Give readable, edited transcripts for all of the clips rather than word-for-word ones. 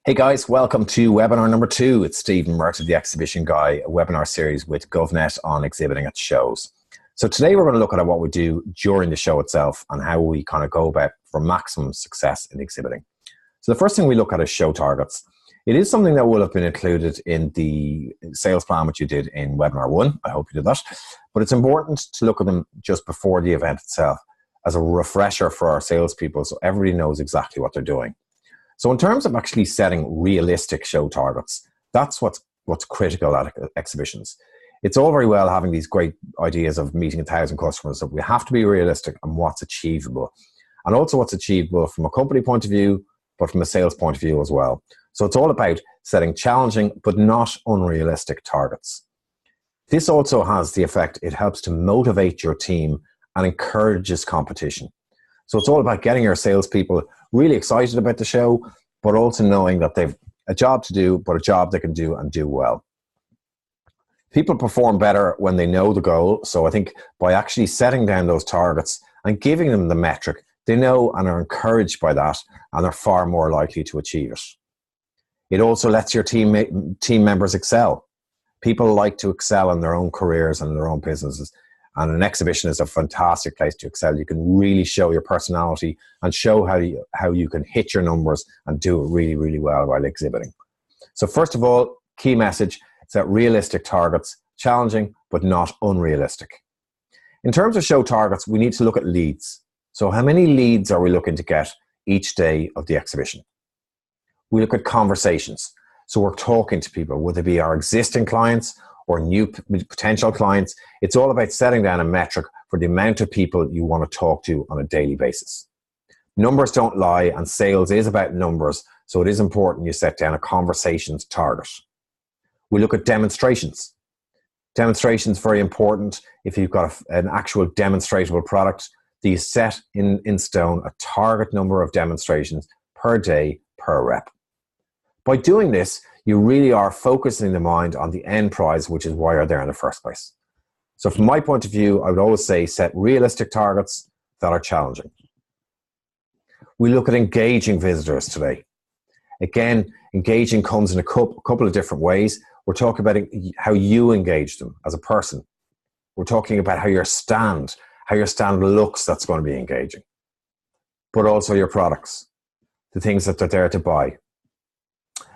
Hey guys, welcome to webinar number 2. It's Stephen Mertz of the Exhibition Guy, a webinar series with GovNet on exhibiting at shows. So today we're going to look at what we do during the show itself and how we kind of go about for maximum success in exhibiting. So the first thing we look at is show targets. It is something that will have been included in the sales plan which you did in webinar 1. I hope you did that. But it's important to look at them just before the event itself as a refresher for our salespeople so everybody knows exactly what they're doing. So in terms of actually setting realistic show targets, that's what's critical at exhibitions. It's all very well having these great ideas of meeting 1,000 customers, but we have to be realistic on what's achievable. And also what's achievable from a company point of view, but from a sales point of view as well. So it's all about setting challenging but not unrealistic targets. This also has the effect, it helps to motivate your team and encourages competition. So it's all about getting your salespeople really excited about the show, but also knowing that they've a job to do, but a job they can do and do well. People perform better when they know the goal. So I think by actually setting down those targets and giving them the metric, they know and are encouraged by that, and are far more likely to achieve it. It also lets your team members excel. People like to excel in their own careers and their own businesses. And an exhibition is a fantastic place to excel. You can really show your personality and show how you can hit your numbers and do it really, really well while exhibiting. So first of all, key message, set realistic targets, challenging but not unrealistic. In terms of show targets, we need to look at leads. So how many leads are we looking to get each day of the exhibition? We look at conversations. So we're talking to people, whether it be our existing clients or new potential clients. It's all about setting down a metric for the amount of people you want to talk to on a daily basis. Numbers don't lie, and sales is about numbers, so it is important you set down a conversations target. We look at demonstrations. Demonstrations very important. If you've got an actual demonstratable product, you set in stone a target number of demonstrations per day per rep. By doing this, you really are focusing the mind on the end prize, which is why you're there in the first place. So from my point of view, I would always say set realistic targets that are challenging. We look at engaging visitors today. Again, engaging comes in a couple of different ways. We're talking about how you engage them as a person. We're talking about how your stand looks, that's going to be engaging. But also your products, the things that they're there to buy.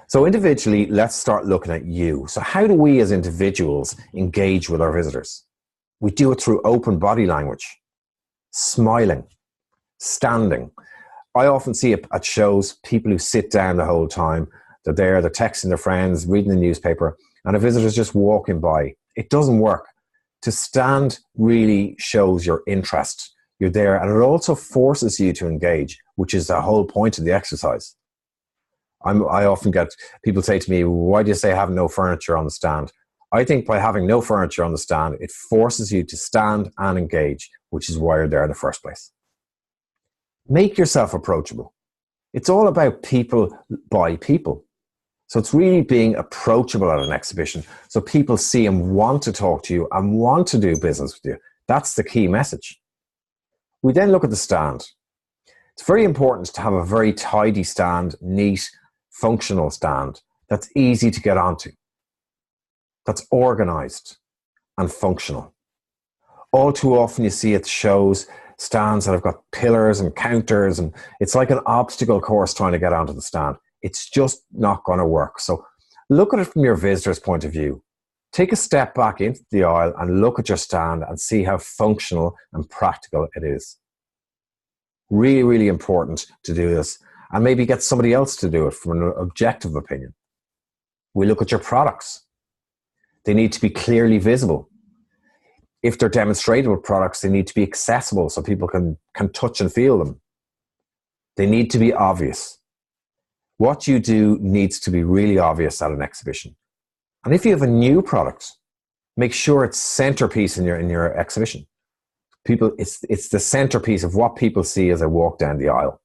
So individually, let's start looking at you. So how do we as individuals engage with our visitors? We do it through open body language, smiling, standing. I often see it at shows, people who sit down the whole time. They're there, they're texting their friends, reading the newspaper, and a visitor's just walking by. It doesn't work. To stand really shows your interest. You're there, and it also forces you to engage, which is the whole point of the exercise. I often get people say to me, why do you say have no furniture on the stand? I think by having no furniture on the stand, it forces you to stand and engage, which is why you're there in the first place. Make yourself approachable. It's all about people by people. So it's really being approachable at an exhibition so people see and want to talk to you and want to do business with you. That's the key message. We then look at the stand. It's very important to have a very tidy stand, neat, functional stand that's easy to get onto, that's organized and functional. All too often you see at shows stands that have got pillars and counters, and it's like an obstacle course trying to get onto the stand. It's just not going to work. So look at it from your visitor's point of view. Take a step back into the aisle and look at your stand and see how functional and practical it is. Really, really important to do this. And maybe get somebody else to do it from an objective opinion. We look at your products. They need to be clearly visible. If they're demonstratable products, they need to be accessible so people can touch and feel them. They need to be obvious. What you do needs to be really obvious at an exhibition. And if you have a new product, make sure it's centerpiece in your exhibition. It's the centerpiece of what people see as they walk down the aisle.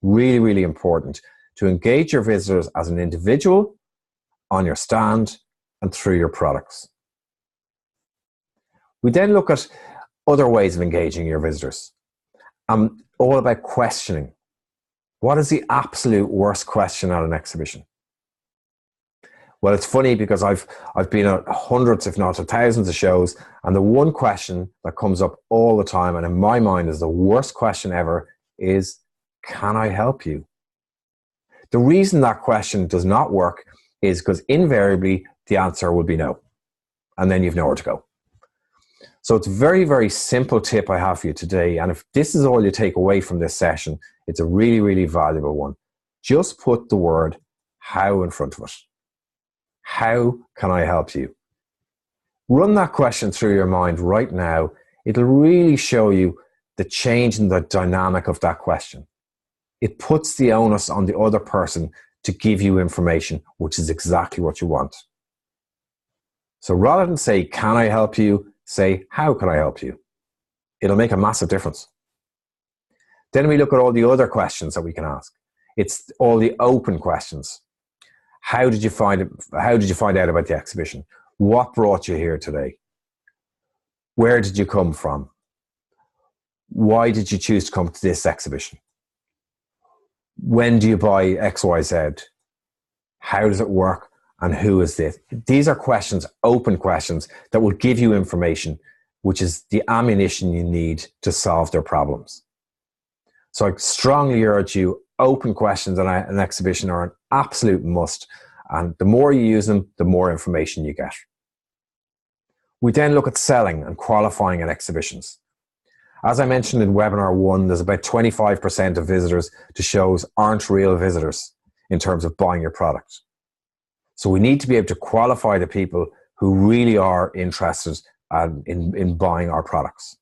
Really, really important to engage your visitors as an individual, on your stand, and through your products. We then look at other ways of engaging your visitors. All about questioning. What is the absolute worst question at an exhibition? Well, it's funny because I've been at hundreds, if not thousands of shows, and the one question that comes up all the time, and in my mind is the worst question ever, is, can I help you? The reason that question does not work is because invariably the answer will be no, and then you've nowhere to go. So it's a very, very simple tip I have for you today, and if this is all you take away from this session, it's a really, really valuable one. Just put the word how in front of it. How can I help you? Run that question through your mind right now. It'll really show you the change in the dynamic of that question. It puts the onus on the other person to give you information, which is exactly what you want. So rather than say, can I help you? Say, how can I help you? It'll make a massive difference. Then we look at all the other questions that we can ask. It's all the open questions. How did you find it? How did you find out about the exhibition? What brought you here today? Where did you come from? Why did you choose to come to this exhibition? When do you buy XYZ? How does it work? And who is this? These are questions, open questions, that will give you information, which is the ammunition you need to solve their problems. So I strongly urge you, open questions at an exhibition are an absolute must. And the more you use them, the more information you get. We then look at selling and qualifying at exhibitions. As I mentioned in webinar 1, there's about 25% of visitors to shows aren't real visitors in terms of buying your product. So we need to be able to qualify the people who really are interested in buying our products.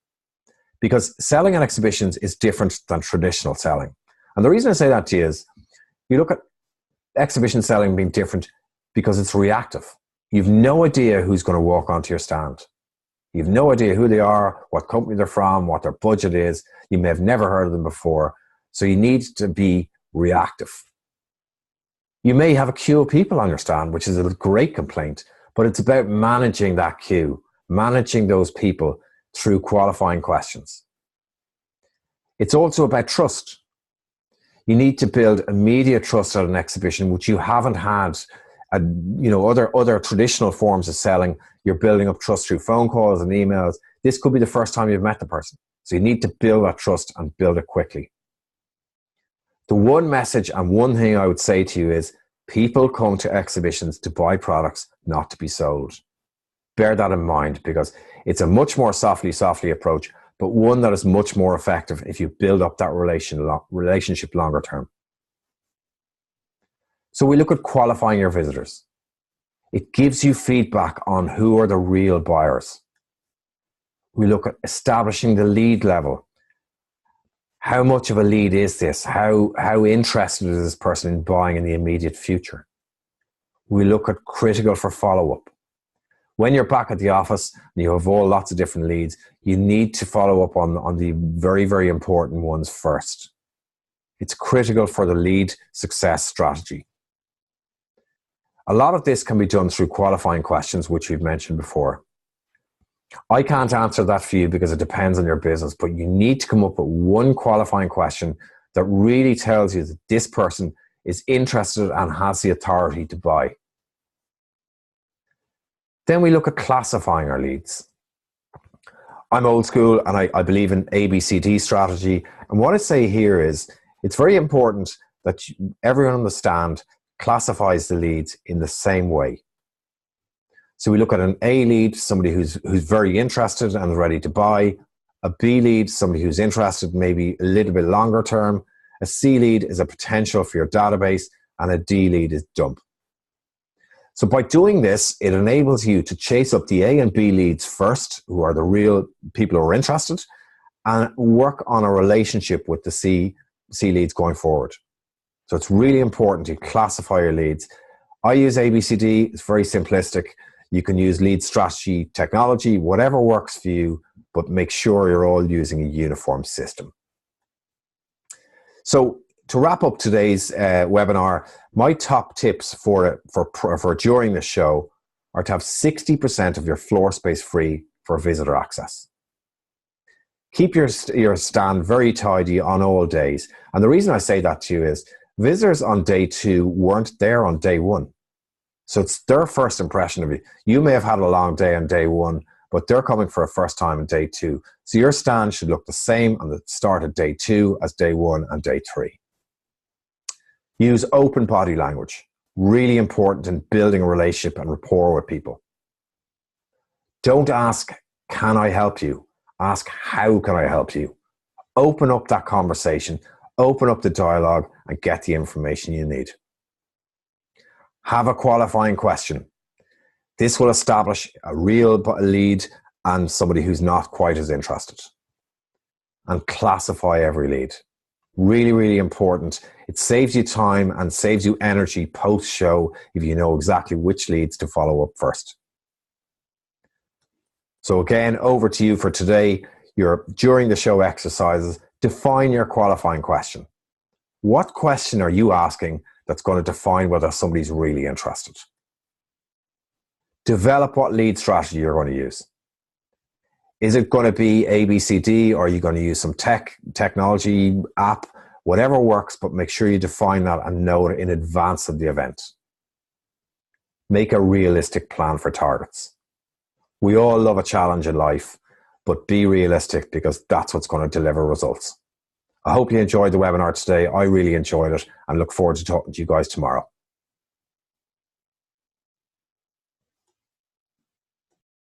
Because selling at exhibitions is different than traditional selling. And the reason I say that to you is, you look at exhibition selling being different because it's reactive. You've no idea who's going to walk onto your stand. You've no idea who they are, what company they're from, what their budget is. You may have never heard of them before. So you need to be reactive. You may have a queue of people on your stand, which is a great complaint, but it's about managing that queue, managing those people through qualifying questions. It's also about trust. You need to build immediate trust at an exhibition, which you haven't had at other traditional forms of selling. You're building up trust through phone calls and emails. This could be the first time you've met the person. So you need to build that trust and build it quickly. The one message and one thing I would say to you is, people come to exhibitions to buy products, not to be sold. Bear that in mind, because it's a much more softly approach, but one that is much more effective if you build up that relationship longer term. So we look at qualifying your visitors. It gives you feedback on who are the real buyers. We look at establishing the lead level. How much of a lead is this? How interested is this person in buying in the immediate future? We look at critical for follow-up. When you're back at the office and you have lots of different leads, you need to follow up on the very, very important ones first. It's critical for the lead success strategy. A lot of this can be done through qualifying questions, which we've mentioned before. I can't answer that for you because it depends on your business, but you need to come up with one qualifying question that really tells you that this person is interested and has the authority to buy. Then we look at classifying our leads. I'm old school and I believe in ABCD strategy. And what I say here is, it's very important that everyone on the stand classifies the leads in the same way. So we look at an A lead, somebody who's very interested and ready to buy. A B lead, somebody who's interested maybe a little bit longer term. A C lead is a potential for your database, and a D lead is dump. So by doing this, it enables you to chase up the A and B leads first, who are the real people who are interested, and work on a relationship with the C leads going forward. So it's really important to classify your leads. I use ABCD. It's very simplistic. You can use lead strategy technology, whatever works for you, but make sure you're all using a uniform system. So to wrap up today's webinar, my top tips for during the show are to have 60% of your floor space free for visitor access. Keep your stand very tidy on all days. And the reason I say that to you is, visitors on day 2 weren't there on day 1. So it's their first impression of you. You may have had a long day on day one, but they're coming for a first time on day two. So your stand should look the same on the start of day two as day one and day three. Use open body language. Really important in building a relationship and rapport with people. Don't ask, can I help you? Ask, how can I help you? Open up that conversation, open up the dialogue, and get the information you need. Have a qualifying question. This will establish a real lead and somebody who's not quite as interested. And classify every lead. Really, really important. It saves you time and saves you energy post-show if you know exactly which leads to follow up first. So again, over to you for today. During the show exercises, define your qualifying question. What question are you asking that's going to define whether somebody's really interested? Develop what lead strategy you're going to use. Is it going to be A, B, C, D, or are you going to use some technology app? Whatever works, but make sure you define that and know it in advance of the event. Make a realistic plan for targets. We all love a challenge in life, but be realistic because that's what's going to deliver results. I hope you enjoyed the webinar today. I really enjoyed it and look forward to talking to you guys tomorrow.